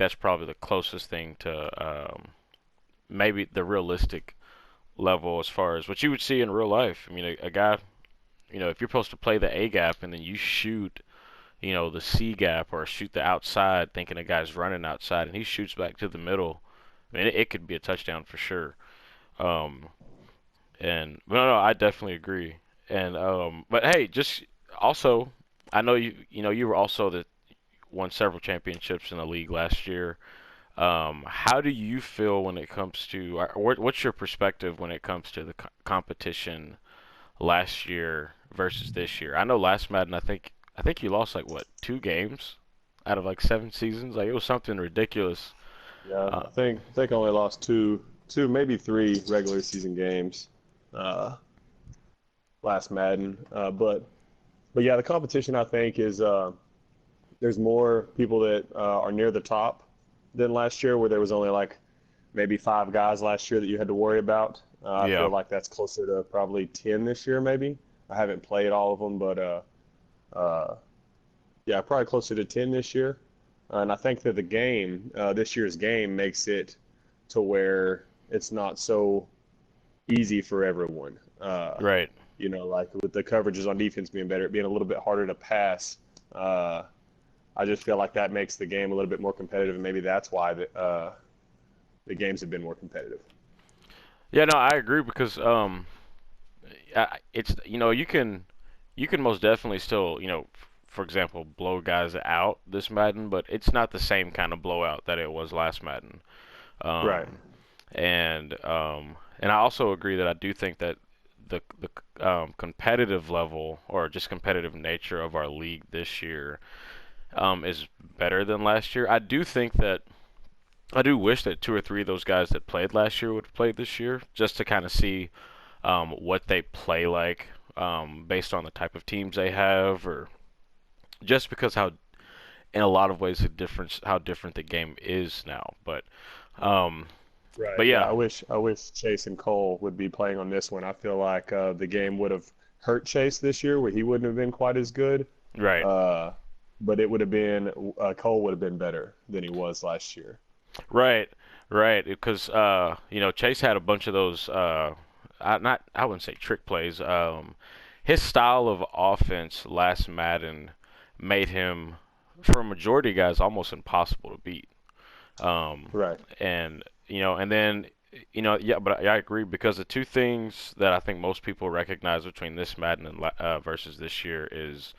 that's probably the closest thing to maybe the realistic level as far as what you would see in real life. I mean, a guy, if you're supposed to play the A gap and then you shoot, the C gap or shoot the outside, thinking a guy's running outside and he shoots back to the middle, I mean, it could be a touchdown for sure. Um, and no, I definitely agree. And but hey, just also, I know you were also the won several championships in the league last year. How do you feel when it comes to, or what's your perspective when it comes to the competition last year versus this year? I know last Madden, I think you lost like what, 2 games out of like 7 seasons. Like it was something ridiculous. Yeah, Uh, I think I only lost two, maybe three regular season games uh, last Madden. But yeah, the competition I think is there's more people that are near the top than last year, where there was only like maybe 5 guys last year that you had to worry about. I feel yeah, like that's closer to probably 10 this year, maybe. I haven't played all of them, but uh, yeah, probably closer to 10 this year. And I think that the game, this year's game, makes it to where it's not so easy for everyone. right. Like with the coverages on defense being better, it being a little bit harder to pass. Uh, I just feel like that makes the game a little bit more competitive, and maybe that's why the games have been more competitive. Yeah, no, I agree because it's you can most definitely still for example blow guys out this Madden, but it's not the same kind of blowout that it was last Madden. Right. Um, and I also agree that I do think that the competitive level or just competitive nature of our league this year is better than last year. I do wish that 2 or 3 of those guys that played last year would have played this year, just to kind of see what they play like based on the type of teams they have, or just because how, in a lot of ways, how different the game is now. Um, Right. but Yeah. yeah, I wish Chase and Cole would be playing on this one. I feel like the game would have hurt Chase this year, where he wouldn't have been quite as good. right, Uh, but it would have been Cole would have been better than he was last year. right, right. Because Chase had a bunch of those. I wouldn't say trick plays. His style of offense last Madden made him, for a majority of guys, almost impossible to beat. Um, Right. and then, yeah, but I agree because the two things that I think most people recognize between this Madden and versus this year is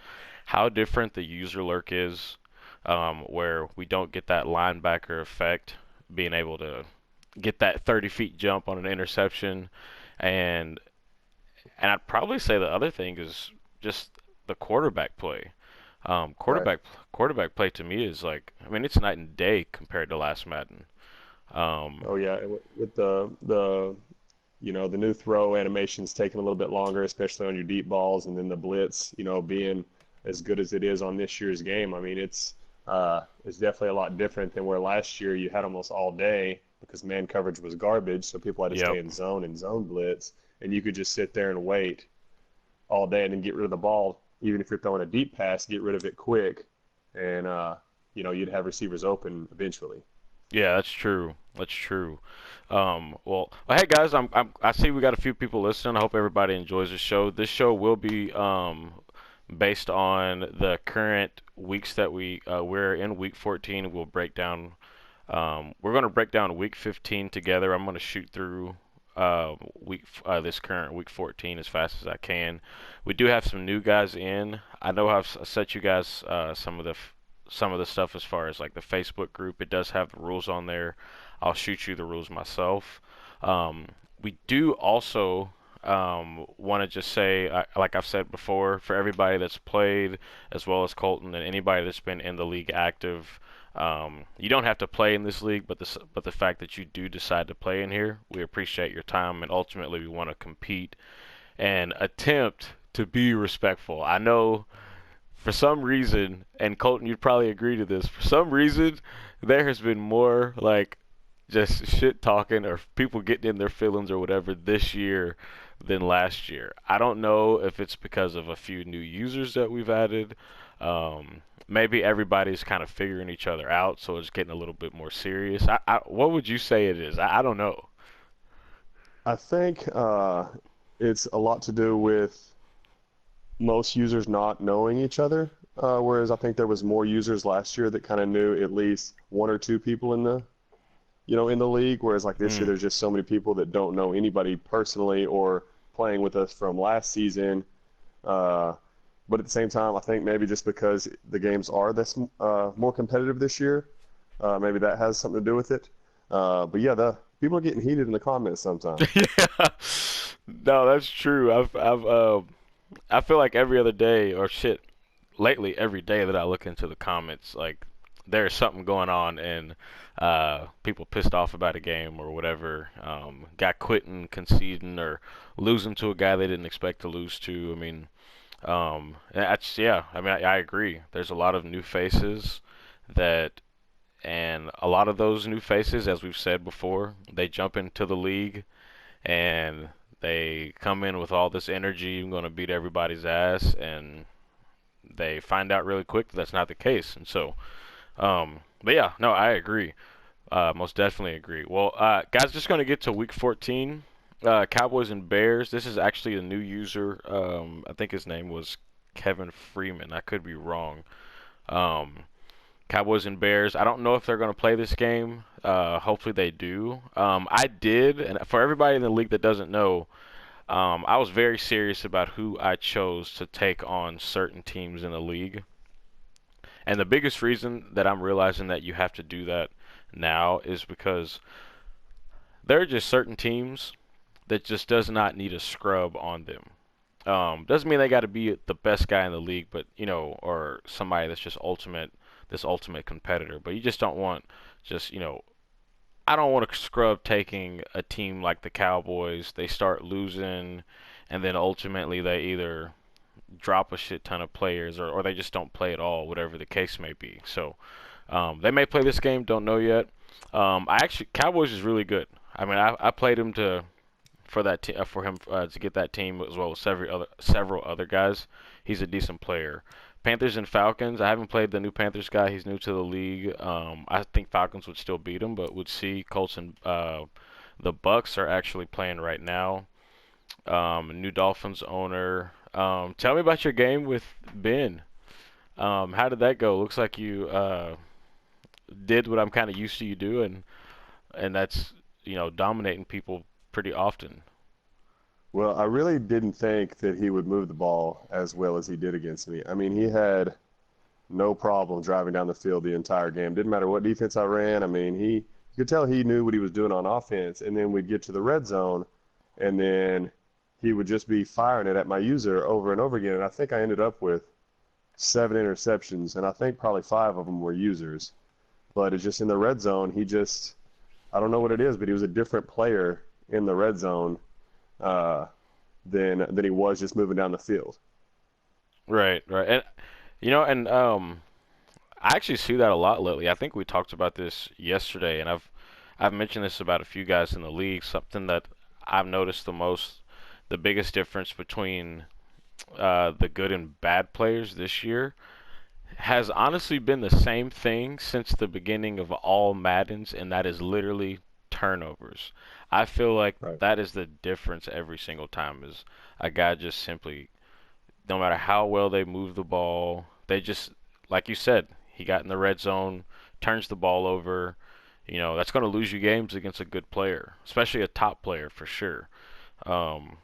how different the user lurk is, where we don't get that linebacker effect, being able to get that 30 feet jump on an interception, and I'd probably say the other thing is just the quarterback play. Um, Right. quarterback quarterback play to me is like, I mean, it's night and day compared to last Madden. Um, Oh yeah. And with the new throw animations taking a little bit longer, especially on your deep balls, and then the blitz, being as good as it is on this year's game. I mean, it's definitely a lot different than where last year you had almost all day because man coverage was garbage, so people had to stay yep. in zone and zone blitz, and you could just sit there and wait all day and then get rid of the ball. Even if you're throwing a deep pass, get rid of it quick, and you'd have receivers open eventually. Yeah, that's true. That's true. Well, hey guys, I see we got a few people listening. I hope everybody enjoys the show. This show will be based on the current weeks that we're in. Week 14. We're going to break down week 15 together. I'm going to shoot through this current week 14 as fast as I can. We do have some new guys in. I know I've set you guys some of the stuff as far as like the Facebook group. It does have the rules on there. I'll shoot you the rules myself. Um, we do also want to just say, like I've said before, for everybody that's played, as well as Colton and anybody that's been in the league active, you don't have to play in this league, but the fact that you do decide to play in here, we appreciate your time, and ultimately we want to compete and attempt to be respectful. I know for some reason, and Colton, you'd probably agree to this. For some reason, there has been more like just shit talking or people getting in their feelings or whatever this year than last year. I don't know if it's because of a few new users that we've added. Um, maybe everybody's kind of figuring each other out, so it's getting a little bit more serious. What would you say it is? I don't know. I think it's a lot to do with most users not knowing each other. Whereas I think there was more users last year that kind of knew at least one or two people in the league. Whereas like this year, Mm. there's just so many people that don't know anybody personally or playing with us from last season. Uh, but at the same time, I think maybe just because the games are this more competitive this year, maybe that has something to do with it. But yeah, the people are getting heated in the comments sometimes. Yeah. No, that's true. I feel like every other day, or shit, lately every day that I look into the comments, like there's something going on, and people pissed off about a game or whatever, got quitting, conceding, or losing to a guy they didn't expect to lose to. I mean, that's yeah. I mean, I agree. There's a lot of new faces that, and a lot of those new faces, as we've said before, they jump into the league and they come in with all this energy, I'm going to beat everybody's ass, and they find out really quick that that's not the case. And so, but yeah, no, I agree. Most definitely agree. Well, guys, just going to get to week 14. Cowboys and Bears. This is actually a new user. I think his name was Kevin Freeman. I could be wrong. Um, Cowboys and Bears. I don't know if they're going to play this game. Hopefully they do. I did, and for everybody in the league that doesn't know, I was very serious about who I chose to take on certain teams in the league. And the biggest reason that I'm realizing that you have to do that now is because there are just certain teams that just does not need a scrub on them. Doesn't mean they got to be the best guy in the league, but or somebody that's just this ultimate competitor. But you just don't want just I don't want to scrub taking a team like the Cowboys. They start losing, and then ultimately they either drop a shit ton of players or they just don't play at all, whatever the case may be. So they may play this game, don't know yet. I actually Cowboys is really good. I mean, I played him to for that for him to get that team as well as several other guys. He's a decent player. Panthers and Falcons. I haven't played the new Panthers guy. He's new to the league. I think Falcons would still beat him, but would see. Colts and the Bucks are actually playing right now. New Dolphins owner. Tell me about your game with Ben. How did that go? Looks like you did what I'm kind of used to you doing, and that's dominating people pretty often. Well, I really didn't think that he would move the ball as well as he did against me. I mean, he had no problem driving down the field the entire game. Didn't matter what defense I ran. I mean, you could tell he knew what he was doing on offense. And then we'd get to the red zone, and then he would just be firing it at my user over and over again. And I think I ended up with 7 interceptions, and I think probably 5 of them were users. But it's just in the red zone, I don't know what it is, but he was a different player in the red zone uh, than he was just moving down the field. Right, right, and I actually see that a lot lately. I think we talked about this yesterday, and I've mentioned this about a few guys in the league. Something that I've noticed the biggest difference between the good and bad players this year has honestly been the same thing since the beginning of all Maddens, and that is literally turnovers. I feel like Right. that is the difference every single time is a guy just simply, no matter how well they move the ball, they just, like you said, he got in the red zone, turns the ball over. That's going to lose you games against a good player, especially a top player for sure. Um,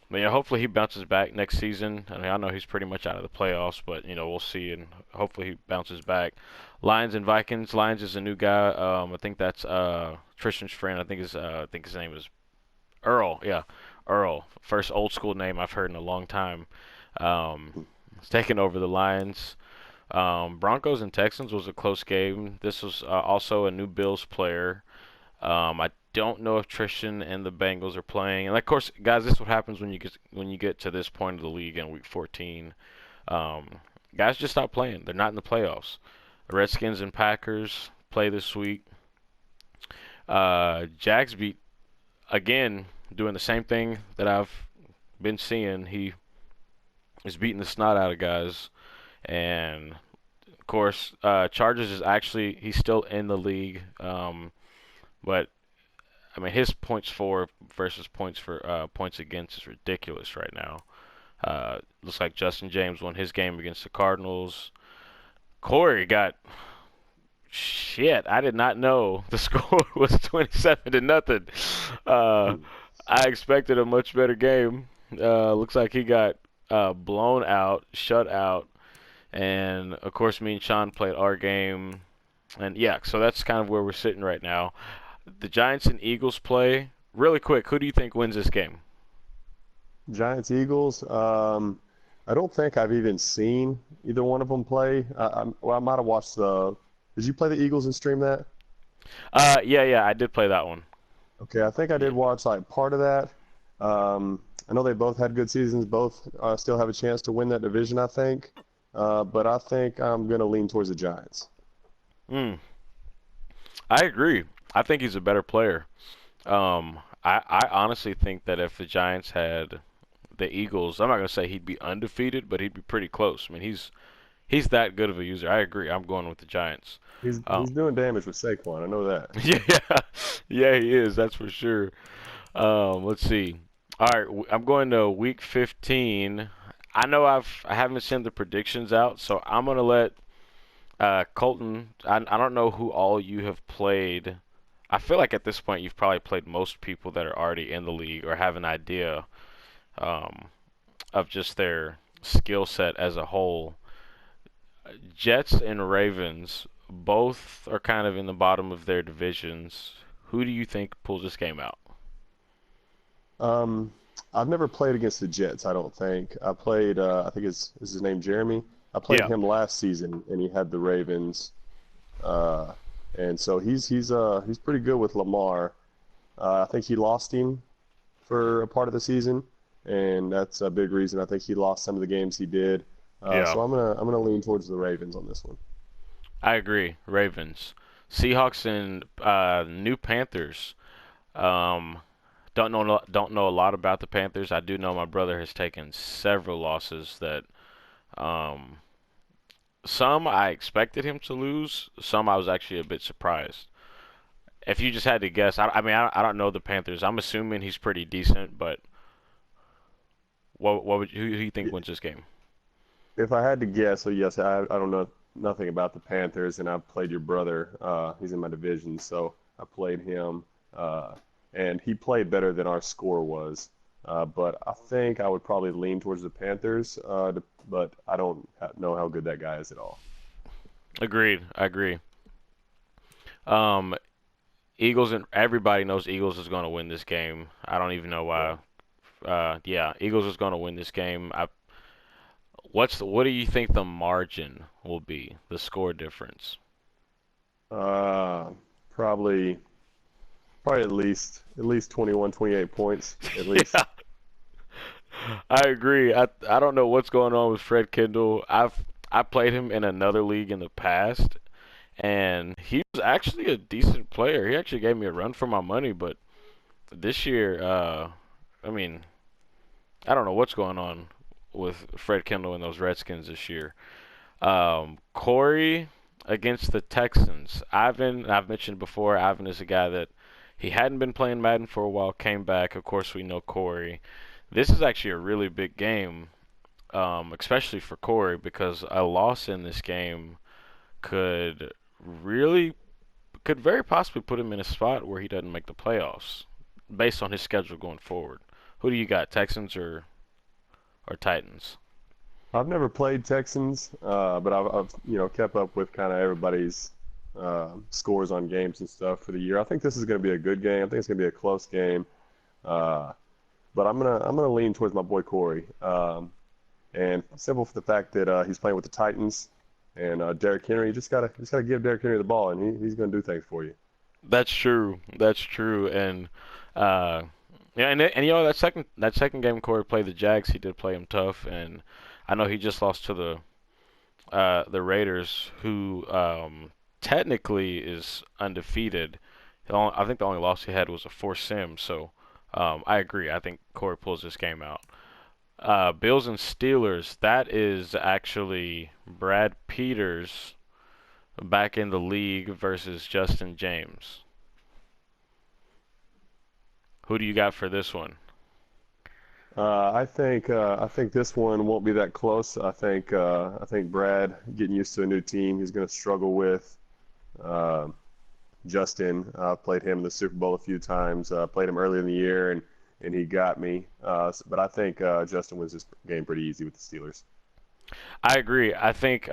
but hopefully he bounces back next season. I mean, I know he's pretty much out of the playoffs, but we'll see, and hopefully he bounces back. Lions and Vikings. Lions is a new guy. I think that's Tristan's friend. I think his name is Earl. Yeah, Earl. First old school name I've heard in a long time. He's taking over the Lions. Broncos and Texans was a close game. This was also a new Bills player. I don't know if Tristan and the Bengals are playing. And of course, guys, this is what happens when you get to this point of the league in week 14. Um, Guys just stop playing. They're not in the playoffs. The Redskins and Packers play this week. Jags beat again, doing the same thing that I've been seeing. He is beating the snot out of guys, and Of course, Chargers is actually he's still in the league, but I mean his points for versus points against is ridiculous right now. Looks like Justin James won his game against the Cardinals. Corey got shit. I did not know the score was 27 to nothing. Uh, I expected a much better game. Looks like he got blown out, shut out, and of course me and Sean played our game. And yeah, so that's kind of where we're sitting right now. The Giants and Eagles play. Really quick, who do you think wins this game? Giants Eagles. I don't think I've even seen either one of them play. Well, I might have watched the. Did you play the Eagles and stream that? Yeah, I did play that one. Okay, I think I Yeah. did watch like part of that. I know they both had good seasons. Both still have a chance to win that division, I think. But I think I'm gonna lean towards the Giants. Mm, I agree. I think he's a better player. I honestly think that if the Giants had the Eagles, I'm not gonna say he'd be undefeated, but he'd be pretty close. I mean, he's that good of a user. I agree. I'm going with the Giants. He's Um, doing damage with Saquon. I know that. yeah, yeah, he is. That's for sure. Let's see. All right, I'm going to week 15. I know I haven't sent the predictions out, so I'm gonna let Colton. I don't know who all you have played. I feel like at this point you've probably played most people that are already in the league or have an idea um, of just their skill set as a whole. Jets and Ravens both are kind of in the bottom of their divisions. Who do you think pulls this game out? Um, I've never played against the Jets, I don't think. I played, I think is his name Jeremy? I played Yeah, him last season, and he had the Ravens. Uh, and so he's pretty good with Lamar. I think he lost him for a part of the season, and that's a big reason. I think he lost some of the games he did. yeah, So I'm gonna lean towards the Ravens on this one. I agree. Ravens, Seahawks, and New Panthers. Um, don't know a lot about the Panthers. I do know my brother has taken several losses that um, some I expected him to lose. Some I was actually a bit surprised. If you just had to guess, I mean, I don't know the Panthers. I'm assuming he's pretty decent, but what would who do you think wins this game? If I had to guess, so yes, I don't know nothing about the Panthers, and I played your brother. He's in my division, so I played him, uh, and he played better than our score was. But I think I would probably lean towards the Panthers, but I don't know how good that guy is at all. Agreed. I agree. Um, Eagles and everybody knows Eagles is going to win this game. I don't even know Yeah. why. Yeah, Eagles is going to win this game. What do you think the margin will be? The score difference? Uh, probably probably at least 21, 28 points at least. Yeah, I agree. I don't know what's going on with Fred Kendall. I played him in another league in the past, and he was actually a decent player. He actually gave me a run for my money, but this year, I mean, I don't know what's going on with Fred Kendall and those Redskins this year. Corey against the Texans. I've mentioned before, Ivan is a guy that he hadn't been playing Madden for a while, came back. Of course, we know Corey. This is actually a really big game, especially for Corey, because a loss in this game could really, could very possibly put him in a spot where he doesn't make the playoffs, based on his schedule going forward. Who do you got, Texans or Titans? I've never played Texans, but I've kept up with kind of everybody's scores on games and stuff for the year. I think this is going to be a good game. I think it's going to be a close game. Uh, but I'm gonna lean towards my boy Corey, and simple for the fact that he's playing with the Titans and Derrick Henry. You just gotta give Derrick Henry the ball, and he's gonna do things for you. That's true. That's true. And uh, yeah, and you know that second game Corey played the Jags, he did play him tough, and I know he just lost to the Raiders, who technically is undefeated. I think the only loss he had was a forced sim. So I agree. I think Corey pulls this game out. Bills and Steelers. That is actually Brad Peters back in the league versus Justin James. Who do you got for this one? I think this one won't be that close. I think Brad getting used to a new team, he's going to struggle with. Uh, Justin played him in the Super Bowl a few times. Played him early in the year, and he got me. But I think Justin wins this game pretty easy with the Steelers. I agree. I think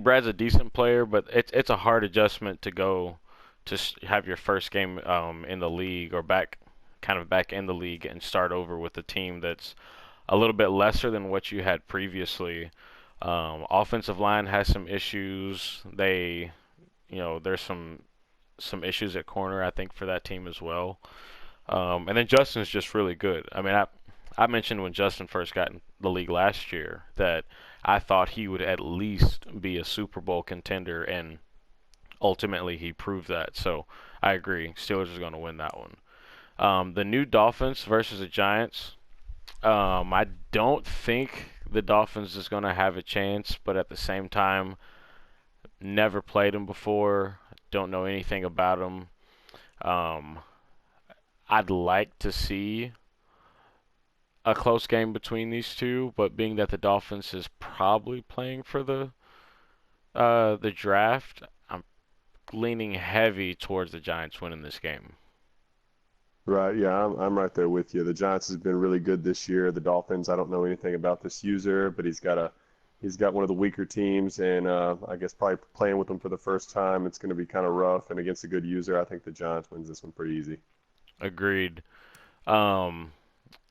Brad's a decent player, but it's a hard adjustment to go to have your first game in the league or back in the league and start over with a team that's a little bit lesser than what you had previously. Offensive line has some issues. There's some issues at corner, I think, for that team as well. And then Justin's just really good. I mean, I mentioned when Justin first got in the league last year that I thought he would at least be a Super Bowl contender, and ultimately he proved that. So I agree. Steelers is going to win that one. The new Dolphins versus the Giants. I don't think the Dolphins is going to have a chance, but at the same time, never played them before. Don't know anything about them. Um, I'd like to see a close game between these two, but being that the Dolphins is probably playing for the draft, I'm leaning heavy towards the Giants winning this game. Right, yeah, I'm right there with you. The Giants has been really good this year. The Dolphins, I don't know anything about this user, but he's got one of the weaker teams, and I guess probably playing with them for the first time, it's going to be kind of rough. And against a good user, I think the Giants wins this one pretty easy. Agreed. Um,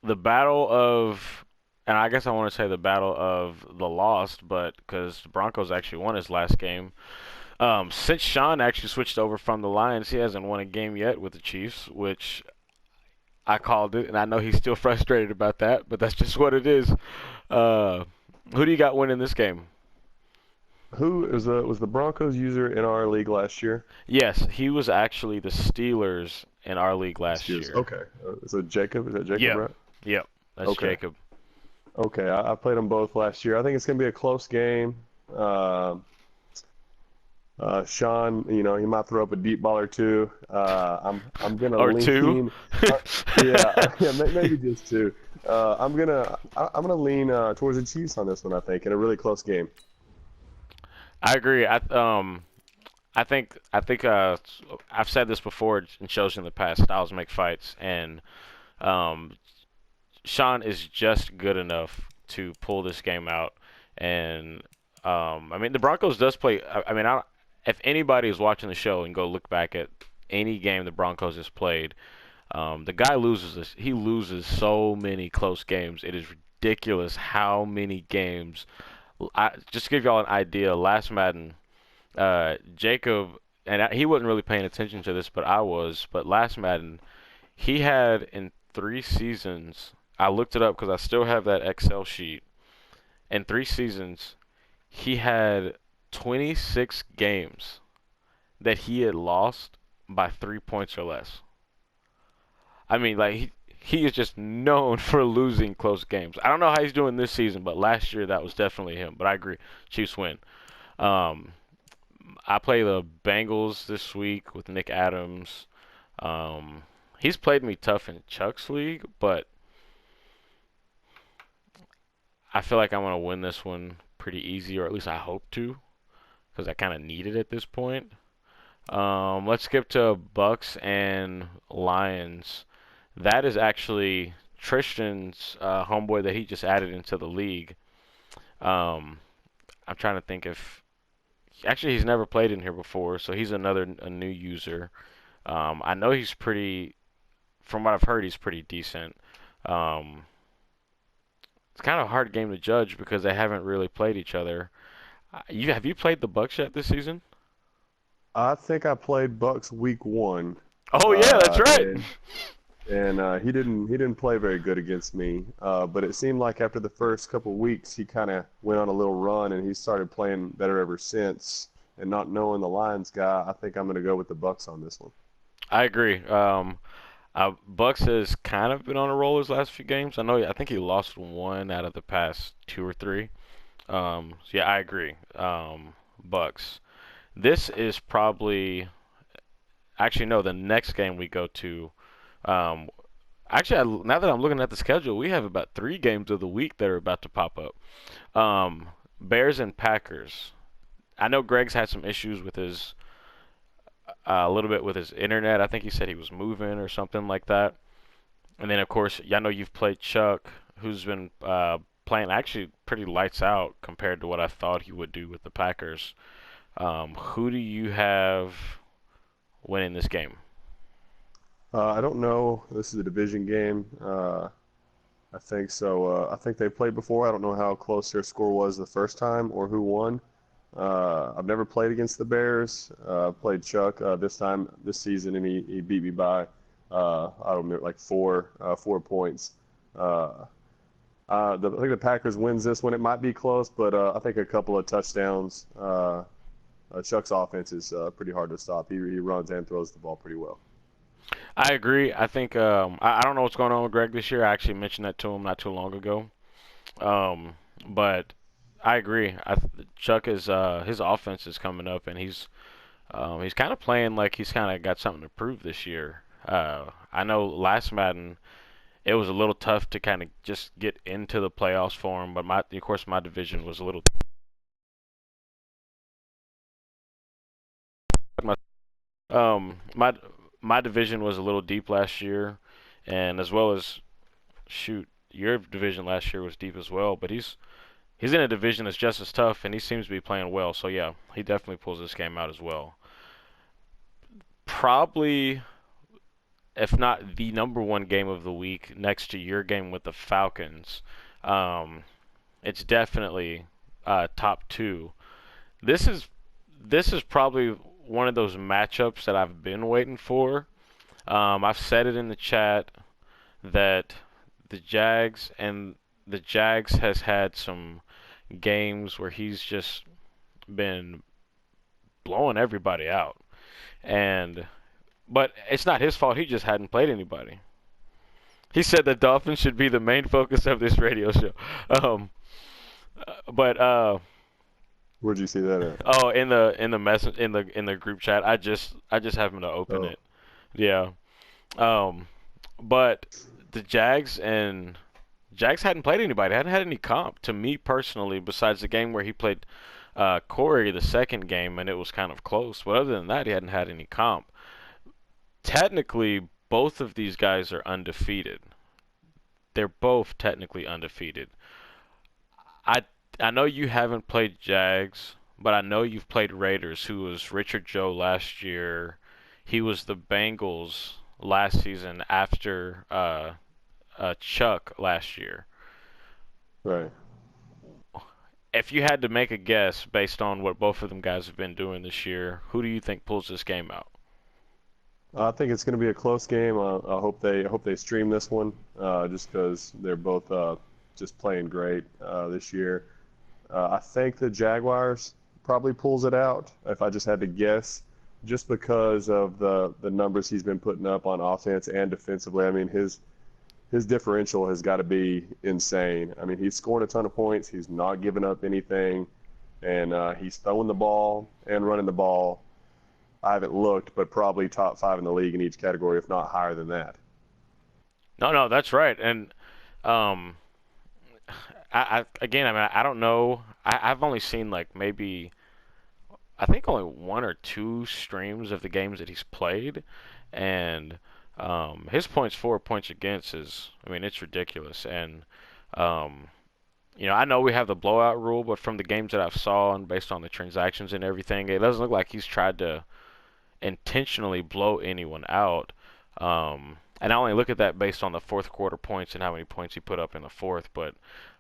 the battle of, and I guess I want to say the battle of the lost, but because the Broncos actually won his last game. Since Sean actually switched over from the Lions, he hasn't won a game yet with the Chiefs, which I called it, and I know he's still frustrated about that, but that's just what it is. Uh, who do you got winning this game? Who was the Broncos user in our league last year? Yes, he was actually the Steelers in our league last Excuse. year. Okay. So Jacob, is that Jacob, Yep, right? yep, that's Okay. Jacob. Okay. I played them both last year. I think it's going to be a close game. Uh, Sean, he might throw up a deep ball or two. I'm gonna Or two. lean. Uh, yeah, yeah, maybe just two. I'm gonna lean towards the Chiefs on this one. I think in a really close game. I agree. I think I've said this before in shows in the past. Styles make fights, and um, Sean is just good enough to pull this game out. And I mean, the Broncos does play. I mean, if anybody is watching the show and go look back at any game the Broncos has played, the guy loses this. He loses so many close games. It is ridiculous how many games. Just to give y'all an idea, last Madden, Jacob, and he wasn't really paying attention to this, but I was. But last Madden, he had in 3 seasons. I looked it up because I still have that Excel sheet. In 3 seasons, he had 26 games that he had lost by 3 points or less. I mean, like he is just known for losing close games. I don't know how he's doing this season, but last year that was definitely him. But I agree, Chiefs win. Um, I play the Bengals this week with Nick Adams. Um, he's played me tough in Chuck's league, but I feel like I'm gonna win this one pretty easy, or at least I hope to, because I kind of need it at this point. Let's skip to Bucks and Lions. That is actually Tristan's homeboy that he just added into the league. Um, I'm trying to think if actually he's never played in here before, so he's a new user. I know he's pretty, from what I've heard, he's pretty decent. Um, it's kind of a hard game to judge because they haven't really played each other. Have you played the Bucks yet this season? I think I played Bucks week one, Oh yeah, that's uh, right. and he didn't play very good against me. But it seemed like after the first couple of weeks, he kind of went on a little run, and he started playing better ever since. And not knowing the Lions guy, I think I'm going to go with the Bucks on this one. I agree. Bucks has kind of been on a roll his last few games. I think he lost one out of the past two or three. So yeah, I agree. Bucks. This is probably actually no. The next game we go to. Um, actually, now that I'm looking at the schedule, we have about three games of the week that are about to pop up. Um, Bears and Packers. I know Greg's had some issues with his a little bit with his internet. I think he said he was moving or something like that. And then of course, I know you've played Chuck, who's been playing actually pretty lights out compared to what I thought he would do with the Packers. Who do you have winning this game? I don't know. This is a division game. I think so. I think they played before. I don't know how close their score was the first time or who won. I've never played against the Bears. Played Chuck this time this season, and he beat me by I don't know, like 4 points. Uh, I think the Packers wins this one. It might be close, but I think a couple of touchdowns. Chuck's offense is pretty hard to stop. He runs and throws the ball pretty well. I agree. I think I don't know what's going on with Greg this year. I actually mentioned that to him not too long ago. Um, but I agree. Chuck is his offense is coming up, and he's kind of playing like he's kind of got something to prove this year. I know last Madden it was a little tough to kind of just get into the playoffs for him, but of course my division was a little. My my division was a little deep last year, and as well as shoot, your division last year was deep as well. But he's in a division that's just as tough, and he seems to be playing well. So yeah, he definitely pulls this game out as well. Probably, if not the number one game of the week, next to your game with the Falcons. Um, it's definitely top two. This is this is probably one of those matchups that I've been waiting for. I've said it in the chat that the Jags and the Jags has had some games where he's just been blowing everybody out. And but it's not his fault. He just hadn't played anybody. He said the Dolphins should be the main focus of this radio show. Um, but Where'd you see that at? oh, in the message in the group chat, I just happened to open Oh, it. Yeah. Um, but the Jags hadn't played anybody. Hadn't had any comp to me personally, besides the game where he played Corey the second game, and it was kind of close. But other than that, he hadn't had any comp. Technically, both of these guys are undefeated. They're both technically undefeated. I I know you haven't played Jags, but I know you've played Raiders, who was Richard Joe last year. He was the Bengals last season after Chuck last year. right. If you had to make a guess based on what both of them guys have been doing this year, who do you think pulls this game out? I think it's going to be a close game. I hope they stream this one, just because they're both just playing great this year. I think the Jaguars probably pulls it out if I just had to guess, just because of the numbers he's been putting up on offense and defensively. I mean, his differential has got to be insane. I mean, he's scoring a ton of points. He's not giving up anything, and he's throwing the ball and running the ball. I haven't looked, but probably top five in the league in each category, if not higher than that. No, no, that's right. And um, again, I mean, I don't know. I've only seen like maybe I think only one or two streams of the games that he's played, and his points for, points against is, I mean, it's ridiculous. And um, I know we have the blowout rule, but from the games that I've saw and based on the transactions and everything, it doesn't look like he's tried to intentionally blow anyone out. And I only look at that based on the fourth quarter points and how many points he put up in the fourth. But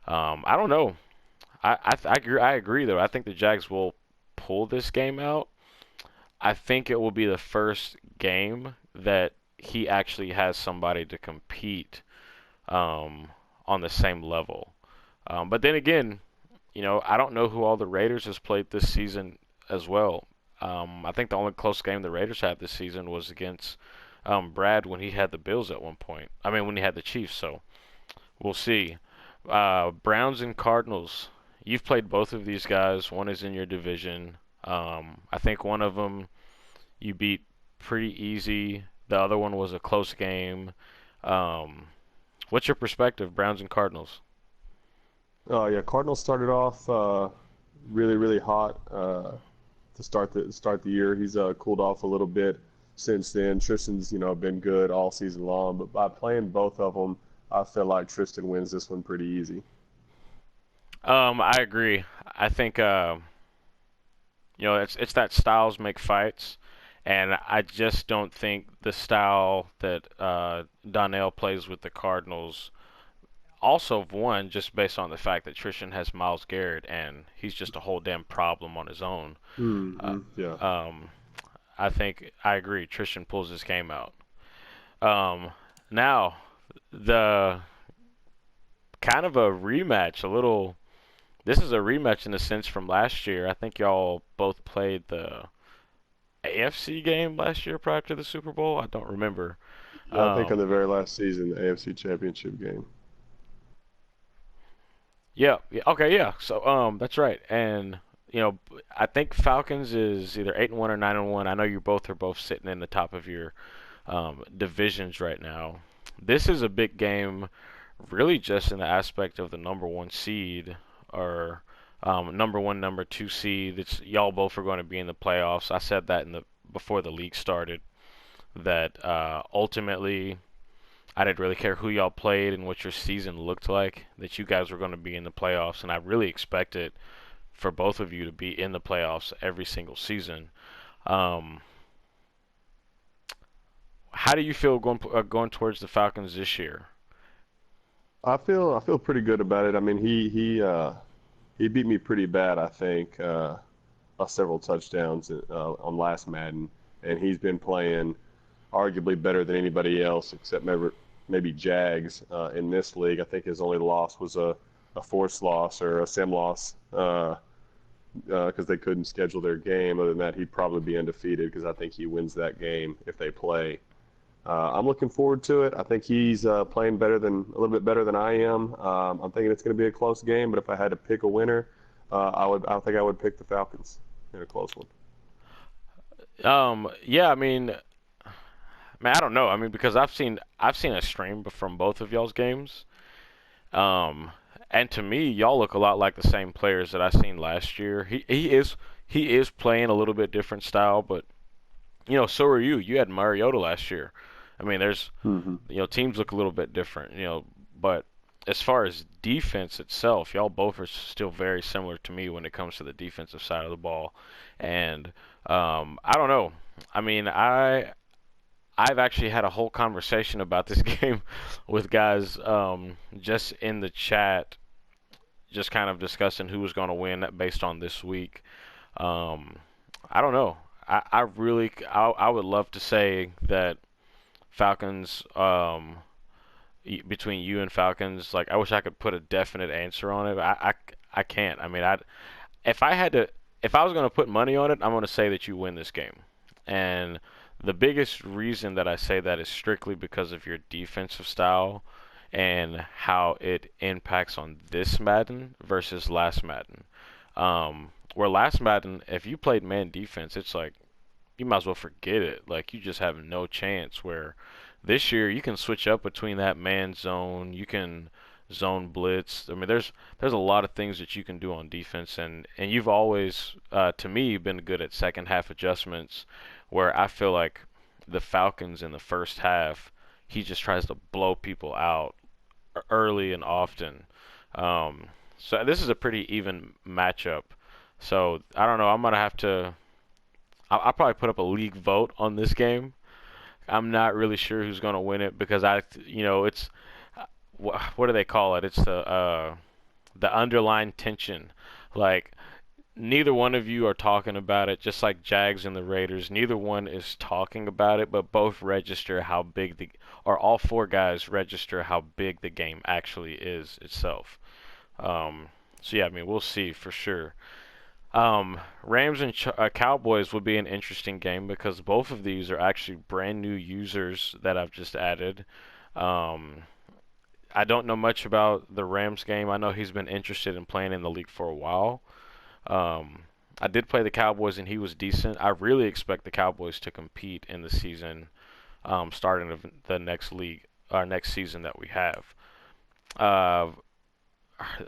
I don't know. I agree though. I think the Jags will pull this game out. I think it will be the first game that he actually has somebody to compete on the same level. But then again, I don't know who all the Raiders has played this season as well. I think the only close game the Raiders had this season was against Brad when he had the Bills at one point. I mean, when he had the Chiefs. So we'll see. Browns and Cardinals. You've played both of these guys. One is in your division. I think one of them you beat pretty easy. The other one was a close game. Um, what's your perspective, Browns and Cardinals? Oh yeah, Cardinals started off really really hot to start the year. He's cooled off a little bit since then. Tristan's been good all season long, but by playing both of them, I feel like Tristan wins this one pretty easy. I agree. I think it's that styles make fights, and I just don't think the style that Donnell plays with the Cardinals also have won just based on the fact that Tristan has Miles Garrett and he's just a whole damn problem on his own. Uh, Yeah. um, I think I agree. Tristan pulls his game out. Um, now the kind of a rematch, a little. This is a rematch in a sense from last year. I think y'all both played the AFC game last year prior to the Super Bowl. I don't remember. Yeah, I think on Um, the very last season, the AFC Championship game. yeah, yeah, okay, yeah. So that's right. And I think Falcons is either 8-1 or 9-1. I know you both are both sitting in the top of your divisions right now. This is a big game, really, just in the aspect of the number one seed or number one, number two seed. It's y'all both are going to be in the playoffs. I said that in the before the league started that ultimately I didn't really care who y'all played and what your season looked like. That you guys were going to be in the playoffs, and I really expected for both of you to be in the playoffs every single season. Um, how do you feel going towards the Falcons this year? I feel pretty good about it. I mean, he beat me pretty bad, I think, by several touchdowns on last Madden, and he's been playing arguably better than anybody else except maybe Jags in this league. I think his only loss was a forced loss or a sim loss because they couldn't schedule their game. Other than that, he'd probably be undefeated because I think he wins that game if they play. I'm looking forward to it. I think he's playing a little bit better than I am. I'm thinking it's going to be a close game, but if I had to pick a winner, I think I would pick the Falcons in a close one. Yeah, I mean, man, I don't know. I mean, because I've seen a stream from both of y'all's games. Um, and to me, y'all look a lot like the same players that I seen last year. He is playing a little bit different style, but so are you. You had Mariota last year. I mean, there's Hmm. teams look a little bit different, but as far as defense itself, y'all both are still very similar to me when it comes to the defensive side of the ball. And I don't know. I mean, I've actually had a whole conversation about this game with guys just in the chat, just kind of discussing who was going to win based on this week. Um, I don't know. I would love to say that Falcons between you and Falcons, like I wish I could put a definite answer on it. But I can't. I mean, if I had to if I was going to put money on it, I'm going to say that you win this game. And the biggest reason that I say that is strictly because of your defensive style and how it impacts on this Madden versus last Madden. Where last Madden, if you played man defense, it's like you might as well forget it. Like you just have no chance. Where this year you can switch up between that man zone, you can zone blitz. I mean, there's a lot of things that you can do on defense, and you've always, to me, been good at second half adjustments. Where I feel like the Falcons in the first half, he just tries to blow people out early and often. Um, so this is a pretty even matchup. So I don't know. I'm gonna have to. I'll probably put up a league vote on this game. I'm not really sure who's going to win it because it's what do they call it? It's the underlying tension. Like neither one of you are talking about it, just like Jags and the Raiders. Neither one is talking about it, but both register how big or all four guys register how big the game actually is itself. Um, so yeah, I mean we'll see for sure. Rams and Cowboys would be an interesting game because both of these are actually brand new users that I've just added. Um, I don't know much about the Rams game. I know he's been interested in playing in the league for a while. Um, I did play the Cowboys and he was decent. I really expect the Cowboys to compete in the season, starting of the next league, our next season that we have. Uh,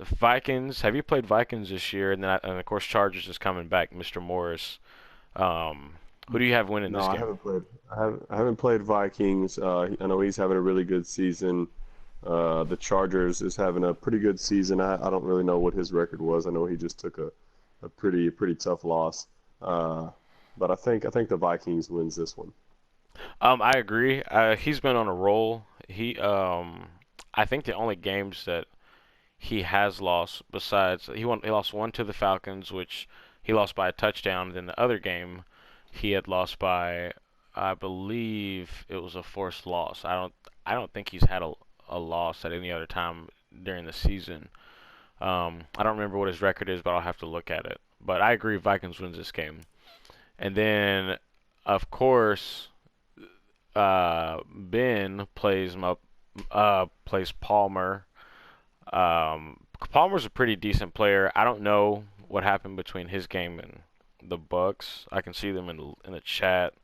Vikings. Have you played Vikings this year? And of course Chargers is coming back. Mr. Morris. Um, who do you have winning No, this I game? haven't played. I haven't played Vikings. I know he's having a really good season. The Chargers is having a pretty good season. I don't really know what his record was. I know he just took a pretty tough loss. Uh, but I think the Vikings wins this one. I agree. He's been on a roll. I think the only games that he has lost besides he lost one to the Falcons, which he lost by a touchdown. Then the other game he had lost by, I believe it was a forced loss. I don't think he's had a loss at any other time during the season. I don't remember what his record is, but I'll have to look at it. But I agree, Vikings wins this game. And then, of course, Ben plays Palmer. Palmer's a pretty decent player. I don't know what happened between his game and the Bucks. I can see them in the chat,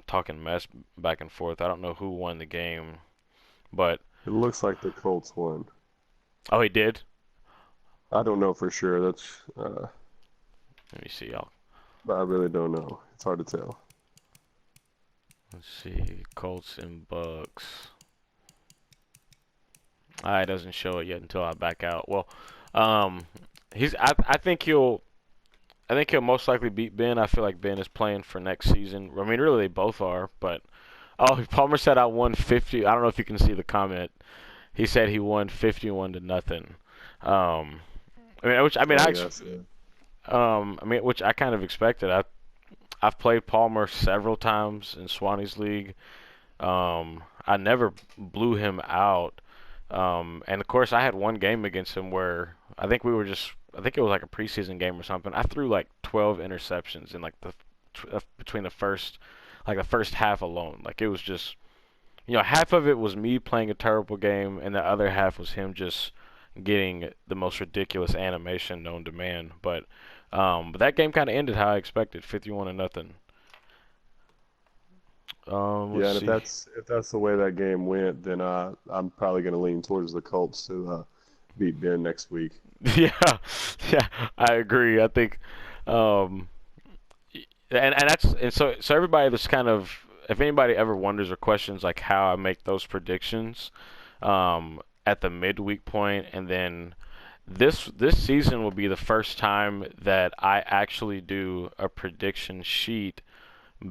talking mess back and forth. I don't know who won the game, but It looks like the Colts won. oh, he did. I don't know for sure. Let me see. Y'all. I really don't know. It's hard to tell. Let's see. Colts and Bucks. It doesn't show it yet until I back out. Well, um, he's. I think he'll most likely beat Ben. I feel like Ben is playing for next season. I mean, really, they both are. But oh, Palmer said I won 50. I don't know if you can see the comment. He said he won 51 to nothing. Um, Oh yes, yeah. which I kind of expected. I've played Palmer several times in Swanee's league. I never blew him out. And of course, I had one game against him where I think it was like a preseason game or something. I threw like 12 interceptions in like between the first half alone. Like it was just, half of it was me playing a terrible game, and the other half was him just getting the most ridiculous animation known to man. But that game kind of ended how I expected, 51 to nothing. Let's Yeah, and if see. that's the way that game went, then I'm probably going to lean towards the Colts to beat Ben next week. Yeah, yeah, I agree. I think, um, and so everybody that's kind of, if anybody ever wonders or questions like how I make those predictions, at the midweek point, and then this season will be the first time that I actually do a prediction sheet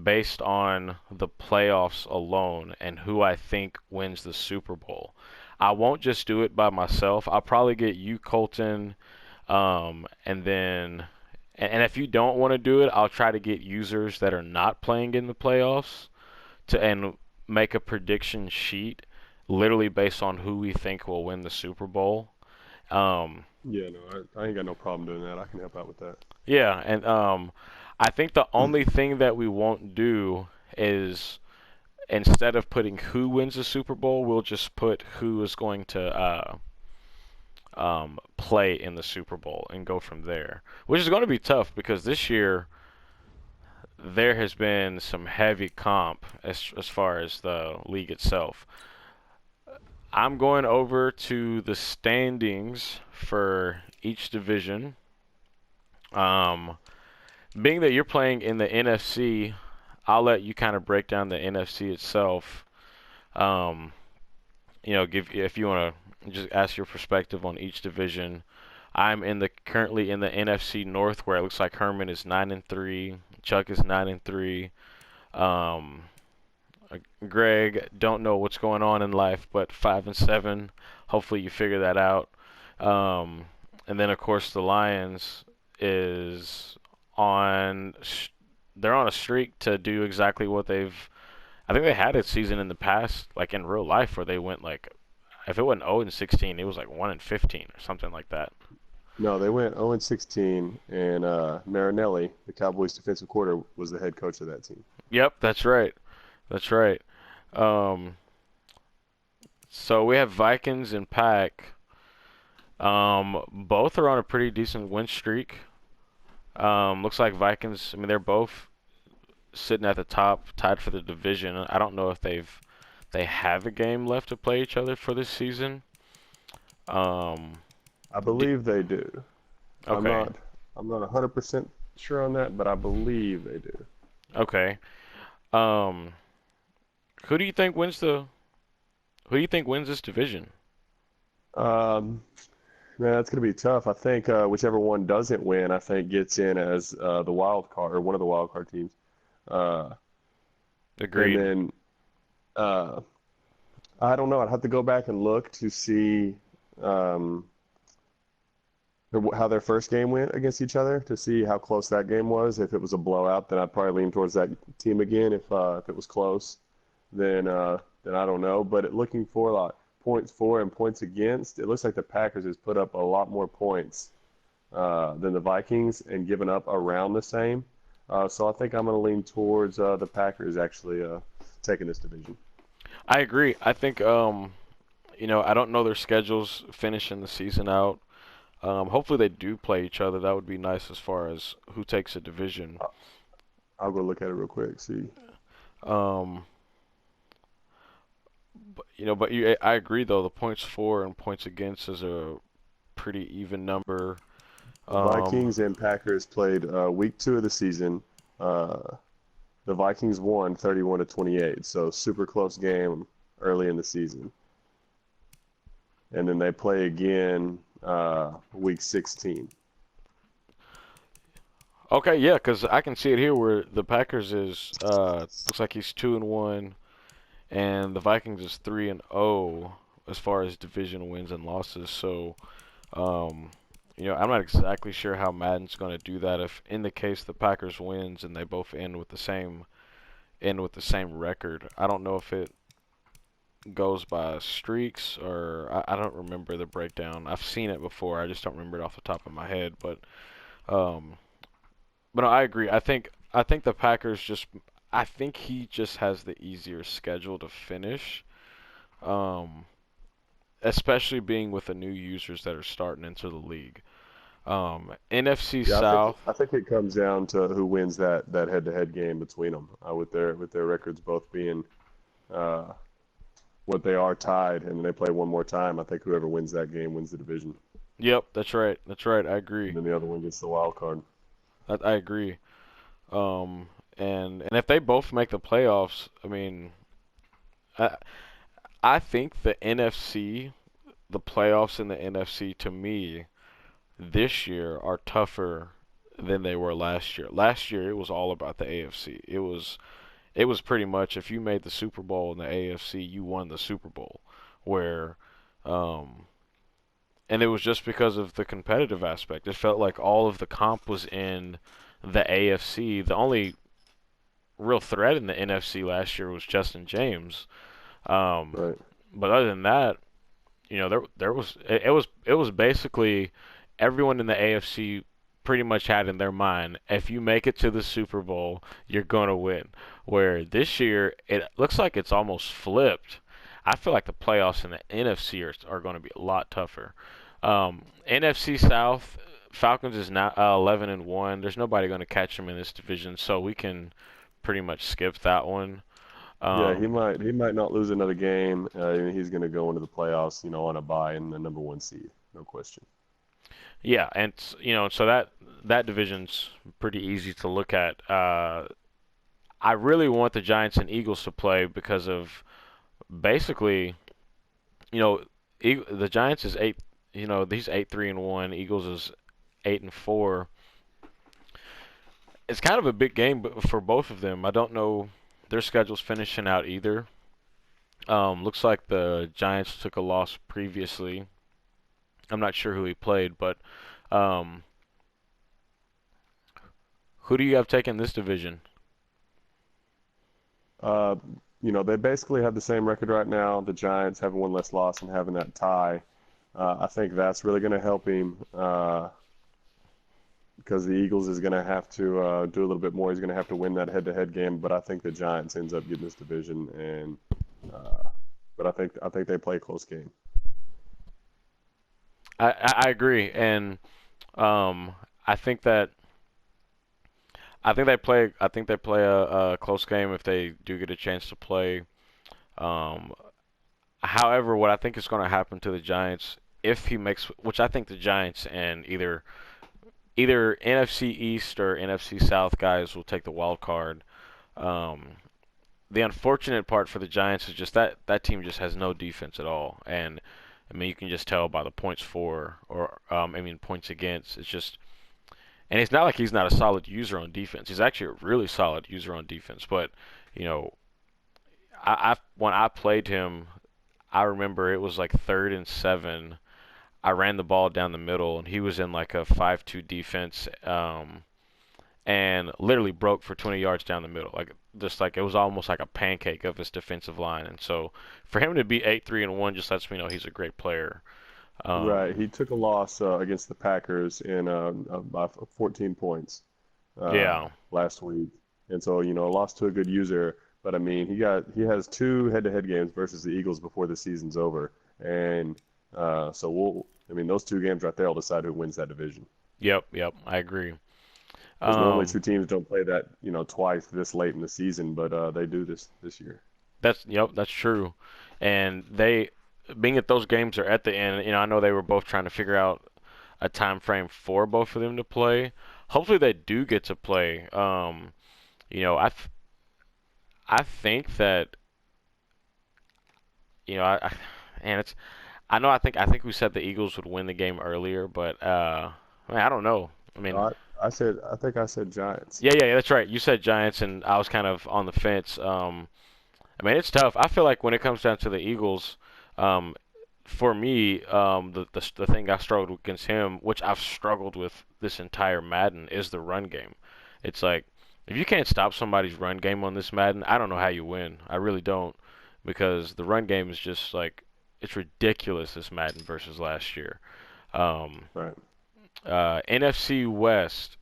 based on the playoffs alone and who I think wins the Super Bowl. I won't just do it by myself. I'll probably get you, Colton, and then, and if you don't want to do it, I'll try to get users that are not playing in the playoffs and make a prediction sheet literally based on who we think will win the Super Bowl. Um, Yeah, no, I ain't got no problem doing that. I can help out with that. yeah, and I think the only thing that we won't do is instead of putting who wins the Super Bowl, we'll just put who is going to play in the Super Bowl and go from there. Which is going to be tough because this year there has been some heavy comp as far as the league itself. I'm going over to the standings for each division. Um, being that you're playing in the NFC, I'll let you kind of break down the NFC itself. Um, give if you want to just ask your perspective on each division. I'm currently in the NFC North where it looks like Herman is 9-3, Chuck is 9-3. Um, Greg, don't know what's going on in life, but 5-7. Hopefully you figure that out. Um, and then of course the Lions is on. They're on a streak to do exactly what they've. I think they had a season in the past, like in real life, where they went like, if it wasn't 0-16, it was like 1-15 or something like that. No, they went 0-16, and Marinelli, the Cowboys' defensive coordinator, was the head coach of that team. Yep, that's right. That's right. Um, so we have Vikings and Pack. Both are on a pretty decent win streak. Looks like Vikings. I mean, they're both sitting at the top, tied for the division. I don't know if they have a game left to play each other for this season. Um, I d believe they do. I'm okay, not I'm not 100% sure on that, but I believe they do. okay. Um, who do you think wins the? Who do you think wins this division? Um, Man, that's going to be tough. I think whichever one doesn't win, I think gets in as the wild card or one of the wild card teams. Uh, and Agreed. then uh, I don't know. I'd have to go back and look to see um, how their first game went against each other to see how close that game was. If it was a blowout, then I'd probably lean towards that team again. If it was close, then I don't know. But looking for like points for and points against, it looks like the Packers has put up a lot more points than the Vikings and given up around the same. So I think I'm going to lean towards the Packers actually taking this division. I agree. I think I don't know their schedules finishing the season out. Hopefully they do play each other. That would be nice as far as who takes a division. I- I'll go look at it real quick. See, Um, I agree though. The points for and points against is a pretty even number. the Um, Vikings and Packers played week 2 of the season. Uh, the Vikings won 31 to 28, so super close game early in the season. And then they play again week 16. okay, yeah, because I can see it here where the Packers is looks like he's 2-1, and the Vikings is 3-0 as far as division wins and losses. So, um, I'm not exactly sure how Madden's going to do that. If in the case the Packers wins and they both end with the same record, I don't know if it goes by streaks or I don't remember the breakdown. I've seen it before. I just don't remember it off the top of my head. Um, but no, I agree. I think the Packers just I think he just has the easier schedule to finish. Um, especially being with the new users that are starting into the league. NFC Yeah, South. I think it comes down to who wins that head-to-head game between them, with their records both being uh, what they are tied, and then they play one more time. I think whoever wins that game wins the division, Yep, that's right. That's right. I and agree. then the other one gets the wild card. I agree. Um, and if they both make the playoffs, I mean, I I think the playoffs in the NFC to me this year are tougher than they were last year. Last year it was all about the AFC. It was pretty much if you made the Super Bowl in the AFC, you won the Super Bowl. Where um and it was just because of the competitive aspect. It felt like all of the comp was in the AFC. The only real threat in the NFC last year was Justin James. Um, Right. but other than that, there was basically everyone in the AFC pretty much had in their mind if you make it to the Super Bowl, you're gonna win. Where this year it looks like it's almost flipped. I feel like the playoffs in the NFC are going to be a lot tougher. NFC South, Falcons is now 11-1. There's nobody going to catch them in this division, so we can pretty much skip that one. Yeah, Um, he might not lose another game. And he's going to go into the playoffs, on a bye in the number one seed, no question. yeah, and so that division's pretty easy to look at. I really want the Giants and Eagles to play because of basically, you know, the Giants is eight. He's 8-3-1. Eagles is 8-4. It's kind of a big game for both of them. I don't know their schedule's finishing out either. Looks like the Giants took a loss previously. I'm not sure who he played, but um, who do you have taking this division? Uh, they basically have the same record right now. The Giants having one less loss and having that tie. I think that's really going to help him because the Eagles is going to have to do a little bit more. He's going to have to win that head-to-head game, but I think the Giants ends up getting this division, and but I think they play a close game. I agree, and um, I think that I think they play a close game if they do get a chance to play. Um, However, what I think is going to happen to the Giants if he makes, which I think the Giants and either NFC East or NFC South guys will take the wild card. Um, the unfortunate part for the Giants is just that that team just has no defense at all, and I mean you can just tell by the points for or I mean points against. It's just and it's not like he's not a solid user on defense. He's actually a really solid user on defense, but you know I when I played him, I remember it was like 3rd and 7. I ran the ball down the middle, and he was in like a 5-2 defense, and literally broke for 20 yards down the middle. Like just like it was almost like a pancake of his defensive line. And so for him to be 8-3-1 just lets me know he's a great player. Right. Um, He took a loss against the Packers in by 14 points yeah, last week, and so a loss to a good user. But I mean, he has two head-to-head games versus the Eagles before the season's over, and so I mean, those two games right there will decide who wins that division. yep, I agree. Because normally Um, two teams don't play that twice this late in the season, but they do this year. that's true. And they being that those games are at the end, I know they were both trying to figure out a time frame for both of them to play. Hopefully they do get to play. You know, I think that I and it's I think we said the Eagles would win the game earlier, but I mean, I don't know. I No, mean, I think I said Giants. yeah, that's right. You said Giants, and I was kind of on the fence. I mean, it's tough. I feel like when it comes down to the Eagles, um, for me, the thing I struggled against him, which I've struggled with this entire Madden, is the run game. It's like if you can't stop somebody's run game on this Madden, I don't know how you win. I really don't, because the run game is just like it's ridiculous this Madden versus last year. Um, Right. NFC West,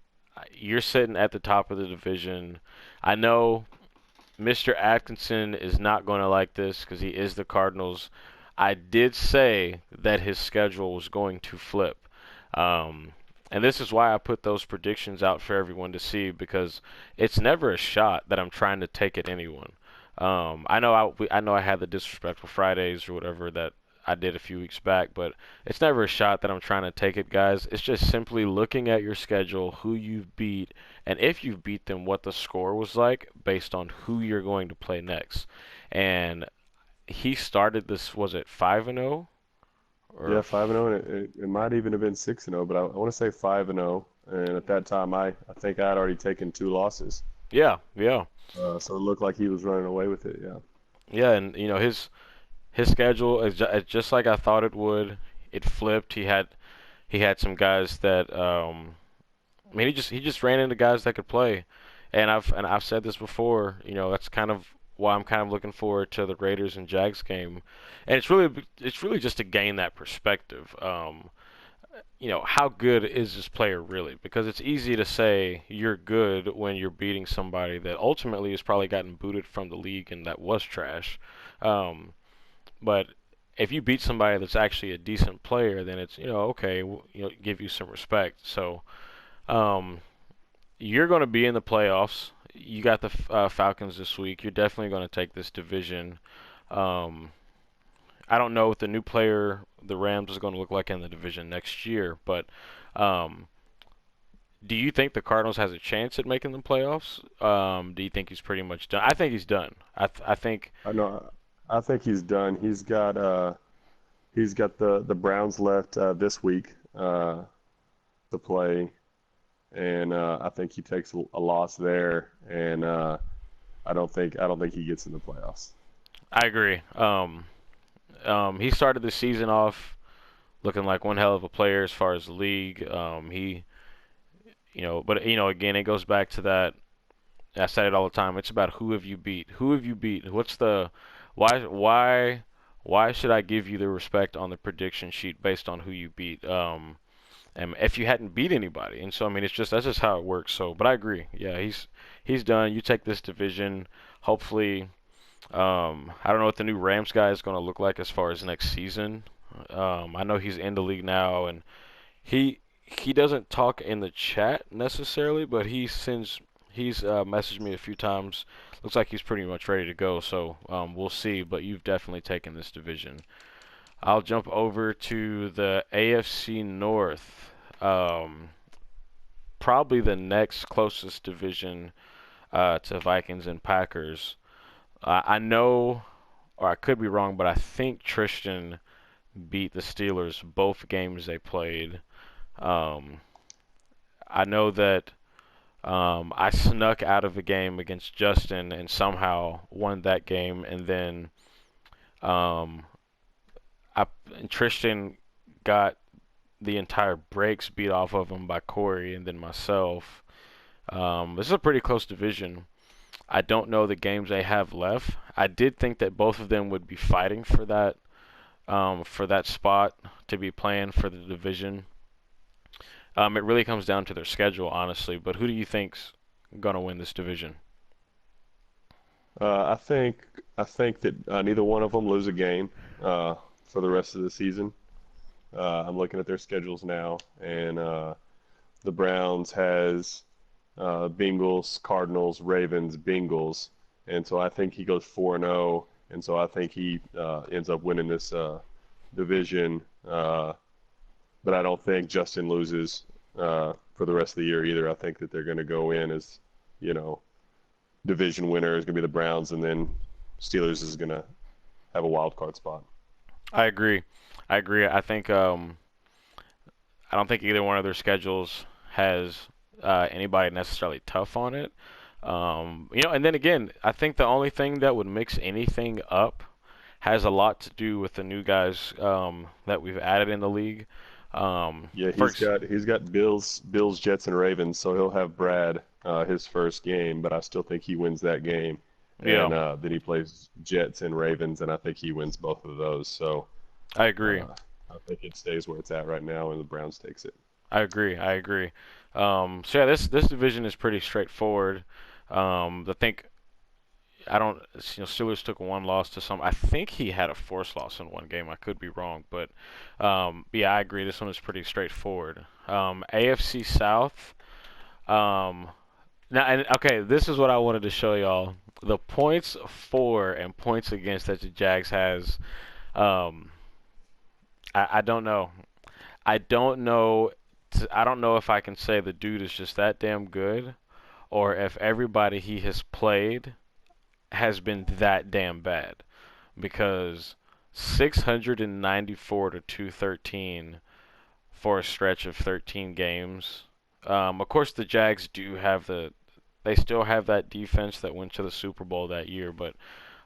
you're sitting at the top of the division. I know Mr. Atkinson is not going to like this because he is the Cardinals. I did say that his schedule was going to flip. Um, and this is why I put those predictions out for everyone to see because it's never a shot that I'm trying to take at anyone. I know I had the disrespectful Fridays or whatever that I did a few weeks back, but it's never a shot that I'm trying to take it, guys. It's just simply looking at your schedule, who you've beat, and if you've beat them, what the score was like based on who you're going to play next. And he started this, was it 5-0 Yeah, or 5-0, and it might even have been 6-0, but I want to say 5-0. And at that time, I think I had already taken two losses, yeah, so it looked like he was running away with it. Yeah. yeah, and his schedule is just like I thought it would. It flipped. He had some guys that I mean he just ran into guys that could play, and I've said this before. That's kind of why I'm kind of looking forward to the Raiders and Jags game, and it's really just to gain that perspective. How good is this player really? Because it's easy to say you're good when you're beating somebody that ultimately has probably gotten booted from the league and that was trash. Um, but if you beat somebody that's actually a decent player, then it's okay, give you some respect. So um, you're going to be in the playoffs. You got the Falcons this week. You're definitely going to take this division. Um, I don't know what the new player, the Rams, is going to look like in the division next year, but um, do you think the Cardinals has a chance at making the playoffs? Do you think he's pretty much done? I think he's done. I think, I know. I think he's done. He's got the Browns left this week to play, and I think he takes a loss there, and I don't think he gets in the playoffs. I agree. He started the season off looking like one hell of a player as far as the league. But again, it goes back to that. I say it all the time. It's about who have you beat? Who have you beat? What's the why? why should I give you the respect on the prediction sheet based on who you beat? And if you hadn't beat anybody, and so I mean, that's just how it works. So, but I agree. Yeah, he's done. You take this division. Hopefully, I don't know what the new Rams guy is going to look like as far as next season. I know he's in the league now, and he doesn't talk in the chat necessarily, but he's messaged me a few times. Looks like he's pretty much ready to go. So we'll see. But you've definitely taken this division. I'll jump over to the AFC North. Um, Probably the next closest division to Vikings and Packers. I know, or I could be wrong, but I think Tristan beat the Steelers both games they played. Um, I know that I snuck out of a game against Justin and somehow won that game, and then um, I, and Tristan got the entire breaks beat off of him by Corey and then myself. This is a pretty close division. I don't know the games they have left. I did think that both of them would be fighting for that spot to be playing for the division. It really comes down to their schedule, honestly. But who do you think's gonna win this division? I think that neither one of them lose a game for the rest of the season. I'm looking at their schedules now, and the Browns has Bengals, Cardinals, Ravens, Bengals, and so I think he goes 4-0, and so I think he ends up winning this division. But I don't think Justin loses for the rest of the year either. I think that they're going to go in as, you know, division winner is going to be the Browns, and then Steelers is going to have a wild card spot. I agree. I agree. I don't think either one of their schedules has anybody necessarily tough on it. And then again, I think the only thing that would mix anything up has a lot to do with the new guys that we've added in the league. Yeah, For he's got Bills, Jets, and Ravens, so he'll have Brad his first game, but I still think he wins that game, yeah, and then he plays Jets and Ravens, and I think he wins both of those. So I agree. uh, I think it stays where it's at right now, and the Browns takes it. I agree. I agree. So yeah, this division is pretty straightforward. I think I don't. Steelers took one loss to some. I think he had a forced loss in one game. I could be wrong, but yeah, I agree. This one is pretty straightforward. AFC South. Um, Now, and okay, this is what I wanted to show y'all. The points for and points against that the Jags has. Um, I don't know. I don't know. I don't know if I can say the dude is just that damn good, or if everybody he has played has been that damn bad. Because 694 to 213 for a stretch of 13 games. Of course, the Jags do have they still have that defense that went to the Super Bowl that year, but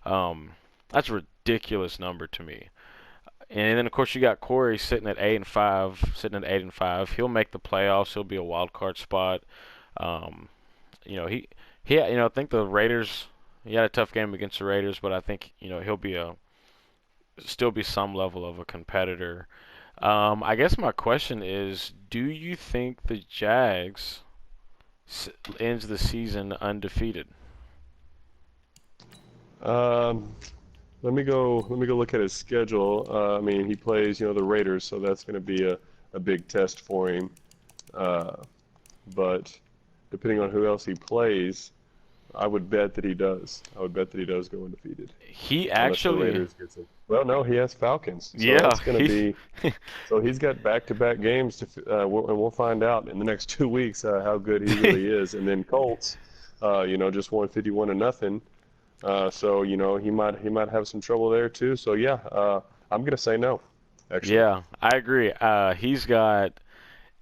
um, that's a ridiculous number to me. And then of course you got Corey sitting at 8-5, sitting at 8-5. He'll make the playoffs. He'll be a wild card spot. Um, I think the Raiders. He had a tough game against the Raiders, but I think he'll be a still be some level of a competitor. I guess my question is, do you think the Jags ends the season undefeated? Um, Let me go look at his schedule. I mean, he plays, the Raiders, so that's going to be a big test for him. Uh, but depending on who else he plays, I would bet that he does. I would bet that he does go undefeated, He unless the actually, Raiders gets it. Well, no, he has Falcons, so yeah, that's going to be. So he's got back-to-back games and we'll find out in the next 2 weeks how good he really is. And then Colts, just won 51-0. So he might have some trouble there too. So yeah, I'm gonna say no, actually. yeah, I agree. He's got,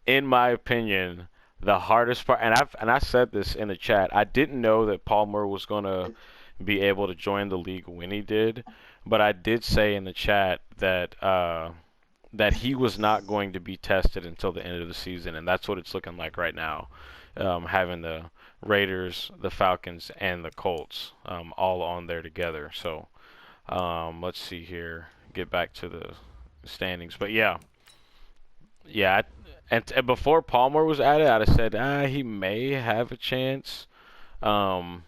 in my opinion, the hardest part, and I said this in the chat. I didn't know that Palmer was gonna be able to join the league when he did, but I did say in the chat that he was not going to be tested until the end of the season, and that's what it's looking like right now. Having the Raiders, the Falcons, and the Colts all on there together. So let's see here. get back to the standings. But yeah, yeah. And before Palmer was added, I'd have said he may have a chance. Um,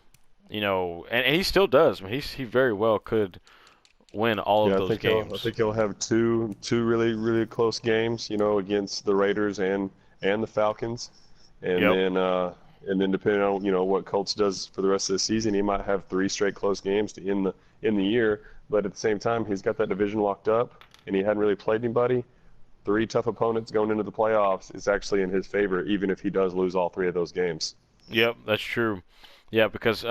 and he still does. I mean, he very well could win all of Yeah, those I games. think he'll have two really really close games, against the Raiders and the Falcons, and Yep. then depending on what Colts does for the rest of the season, he might have three straight close games to end the year. But at the same time, he's got that division locked up, and he hadn't really played anybody. Three tough opponents going into the playoffs is actually in his favor, even if he does lose all three of those games. Yep, that's true. Yeah, because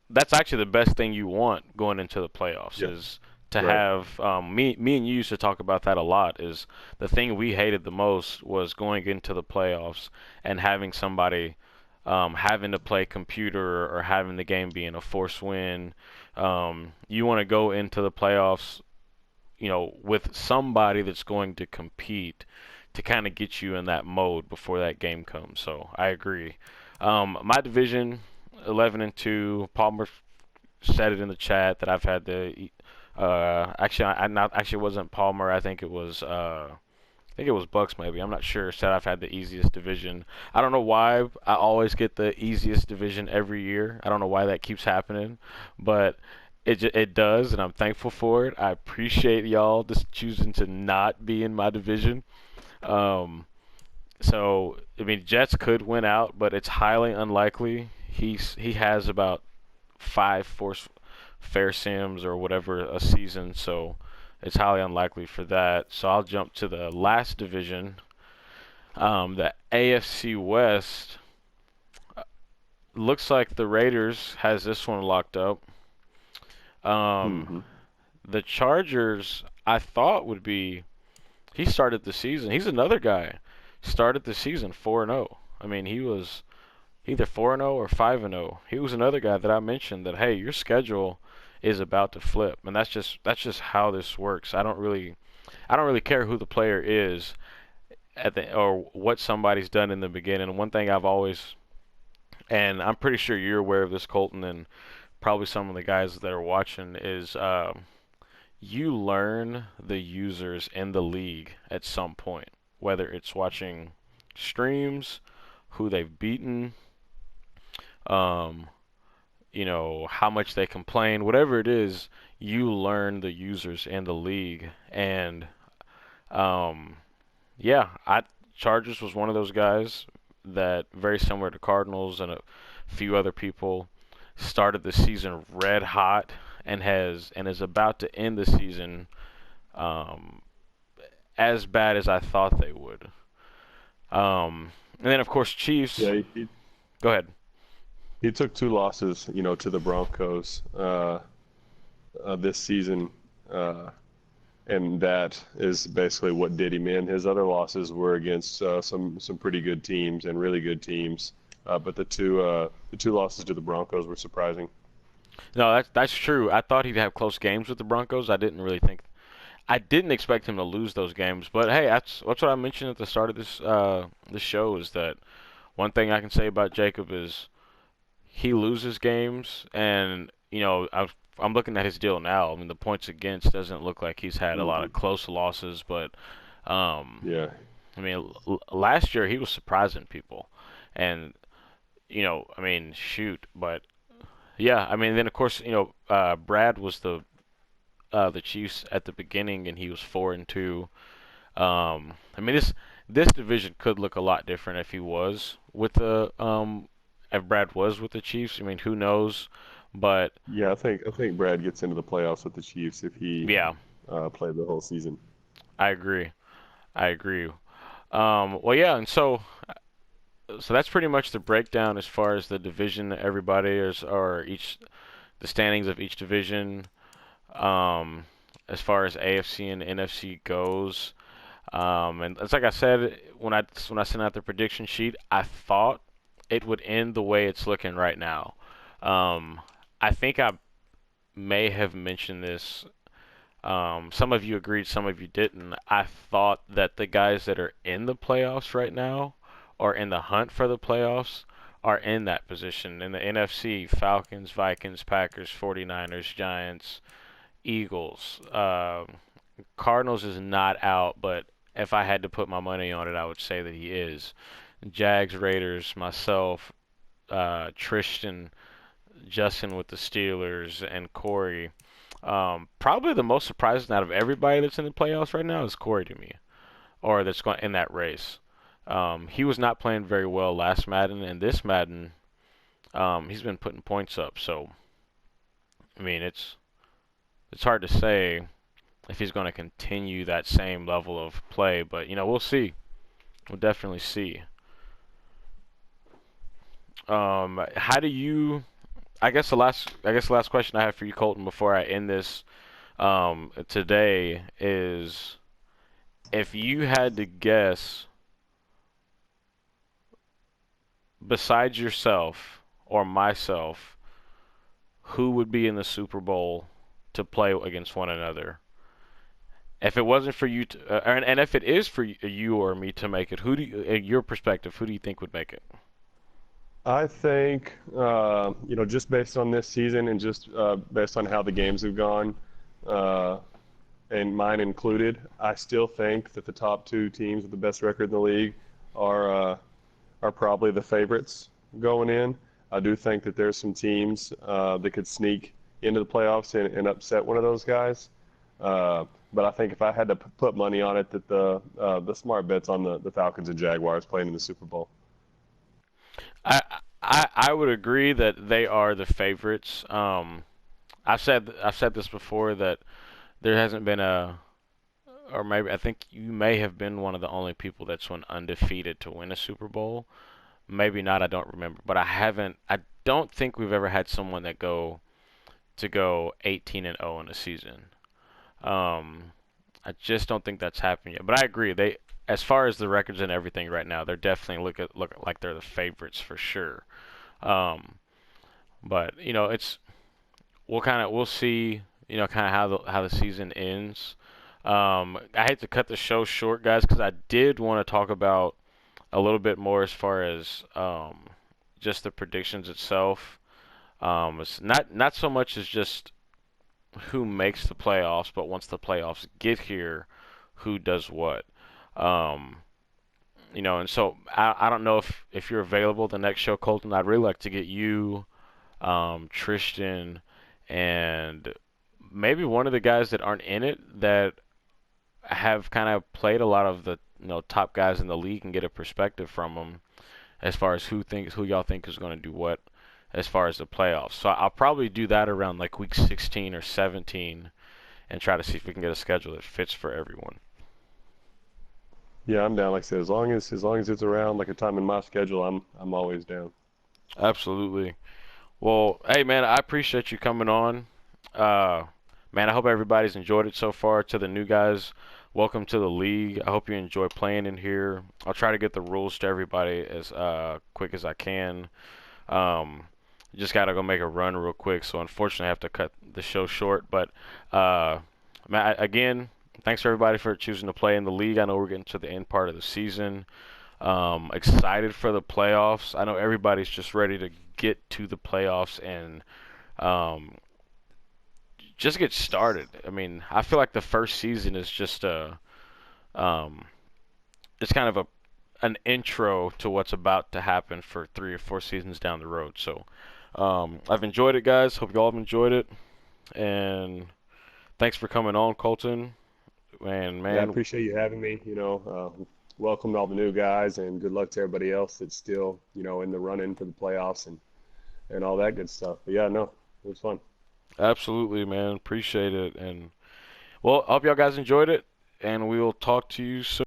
that's actually the best thing you want going into the playoffs Yeah. is to Right. have me and you used to talk about that a lot. Is the thing we hated the most was going into the playoffs and having somebody having to play computer or having the game being a force win. You want to go into the playoffs, with somebody that's going to compete to kind of get you in that mode before that game comes. So I agree. My division, 11-2. Palmer said it in the chat that I've had the. Actually, I not actually it wasn't Palmer. I think it was Bucks maybe. I'm not sure. Said I've had the easiest division. I don't know why I always get the easiest division every year. I don't know why that keeps happening, but it does, and I'm thankful for it. I appreciate y'all just choosing to not be in my division. Um, so I mean, Jets could win out, but it's highly unlikely. He has about five force fair sims or whatever a season, so it's highly unlikely for that. So I'll jump to the last division, the AFC West. Looks like the Raiders has this one locked up. Um, Hmm. the Chargers, I thought would be. He started the season. He's another guy. Started the season 4-0. I mean, he was either 4-0 or 5-0. He was another guy that I mentioned that hey, your schedule is about to flip, and that's just how this works. I don't really care who the player is or what somebody's done in the beginning. One thing I've always, and I'm pretty sure you're aware of this, Colton, and probably some of the guys that are watching, is you learn the users in the league at some point, whether it's watching streams, who they've beaten, um, how much they complain, whatever it is, you learn the users in the league. And um, yeah, I Chargers was one of those guys that very similar to Cardinals and a few other people started the season red hot and is about to end the season um, as bad as I thought they would. And then of course Chiefs. Yeah, Go ahead. he took two losses, to the Broncos this season, uh, and that is basically what did him in. His other losses were against some pretty good teams and really good teams, but the two losses to the Broncos were surprising. No, that's true. I thought he'd have close games with the Broncos. I didn't expect him to lose those games. But hey, that's what I mentioned at the start of this show is that one thing I can say about Jacob is he loses games, and I'm looking at his deal now. I mean, the points against doesn't look like he's had a lot Hmm. of close losses, but um, Yeah, I mean, last year he was surprising people, and I mean, shoot, but yeah, I mean, then of course, Brad was the Chiefs at the beginning, and he was 4-2. I mean, this division could look a lot different if he was with the if Brad was with the Chiefs. I mean, who knows? But yeah. I think Brad gets into the playoffs with the Chiefs if he yeah, played the whole season. I agree. I agree. Well, yeah, and so that's pretty much the breakdown as far as the division. Everybody is or each the standings of each division. Um, as far as AFC and NFC goes. And it's like I said when I sent out the prediction sheet, I thought it would end the way it's looking right now. Um, I think I may have mentioned this. Some of you agreed, some of you didn't. I thought that the guys that are in the playoffs right now, or in the hunt for the playoffs, are in that position. In the NFC, Falcons, Vikings, Packers, 49ers, Giants, Eagles. Cardinals is not out, but if I had to put my money on it, I would say that he is. Jags, Raiders, myself, Tristan, Justin with the Steelers, and Corey. Probably the most surprising out of everybody that's in the playoffs right now is Corey to me, or that's going in that race. He was not playing very well last Madden, and this Madden, he's been putting points up. So, I mean, it's hard to say if he's going to continue that same level of play, but we'll see. We'll definitely see. How do you? I guess the last question I have for you, Colton, before I end this today is if you had to guess besides yourself or myself, who would be in the Super Bowl to play against one another? If it wasn't for you to, and if it is for you or me to make it, who do you, in your perspective, who do you think would make it? I think, just based on this season and just based on how the games have gone, uh, and mine included, I still think that the top two teams with the best record in the league are uh, are probably the favorites going in. I do think that there's some teams that could sneak into the playoffs and upset one of those guys. But I think if I had to put money on it, that the smart bet's on the Falcons and Jaguars playing in the Super Bowl. I I would agree that they are the favorites. I've said this before that there hasn't been a, or maybe I think you may have been one of the only people that's went undefeated to win a Super Bowl. Maybe not, I don't remember, but I haven't. I don't think we've ever had someone that go 18 and 0 in a season. Um, I just don't think that's happened yet. But I agree. As far as the records and everything right now, they're definitely look like they're the favorites for sure. Um, but we'll see. Kind of how the season ends. I hate to cut the show short, guys, because I did want to talk about a little bit more as far as just the predictions itself. It's not so much as just who makes the playoffs, but once the playoffs get here, who does what. Um, and so I don't know if you're available the next show, Colton. I'd really like to get you, Tristan, and maybe one of the guys that aren't in it that have kind of played a lot of the top guys in the league and get a perspective from them as far as who y'all think is going to do what as far as the playoffs. So I'll probably do that around like week 16 or 17 and try to see if we can get a schedule that fits for everyone. Yeah, I'm down. Like I said, as long as it's around like a time in my schedule, I'm always down. Absolutely. Well, hey man, I appreciate you coming on. Uh, Man, I hope everybody's enjoyed it so far. To the new guys, welcome to the league. I hope you enjoy playing in here. I'll try to get the rules to everybody as quick as I can. Um, just gotta go make a run real quick, so unfortunately I have to cut the show short. But again, thanks for everybody for choosing to play in the league. I know we're getting to the end part of the season. Excited for the playoffs. I know everybody's just ready to get to the playoffs and um, just get started. I mean, I feel like the first season is just um, it's kind of an intro to what's about to happen for 3 or 4 seasons down the road. So I've enjoyed it, guys. Hope you all have enjoyed it, and thanks for coming on, Colton. And Yeah, I man, appreciate you having me. Welcome to all the new guys, and good luck to everybody else that's still, in the running for the playoffs and all that good stuff. But yeah, no, it was fun. absolutely, man, appreciate it. And well, I hope y'all guys enjoyed it, and we will talk to you soon.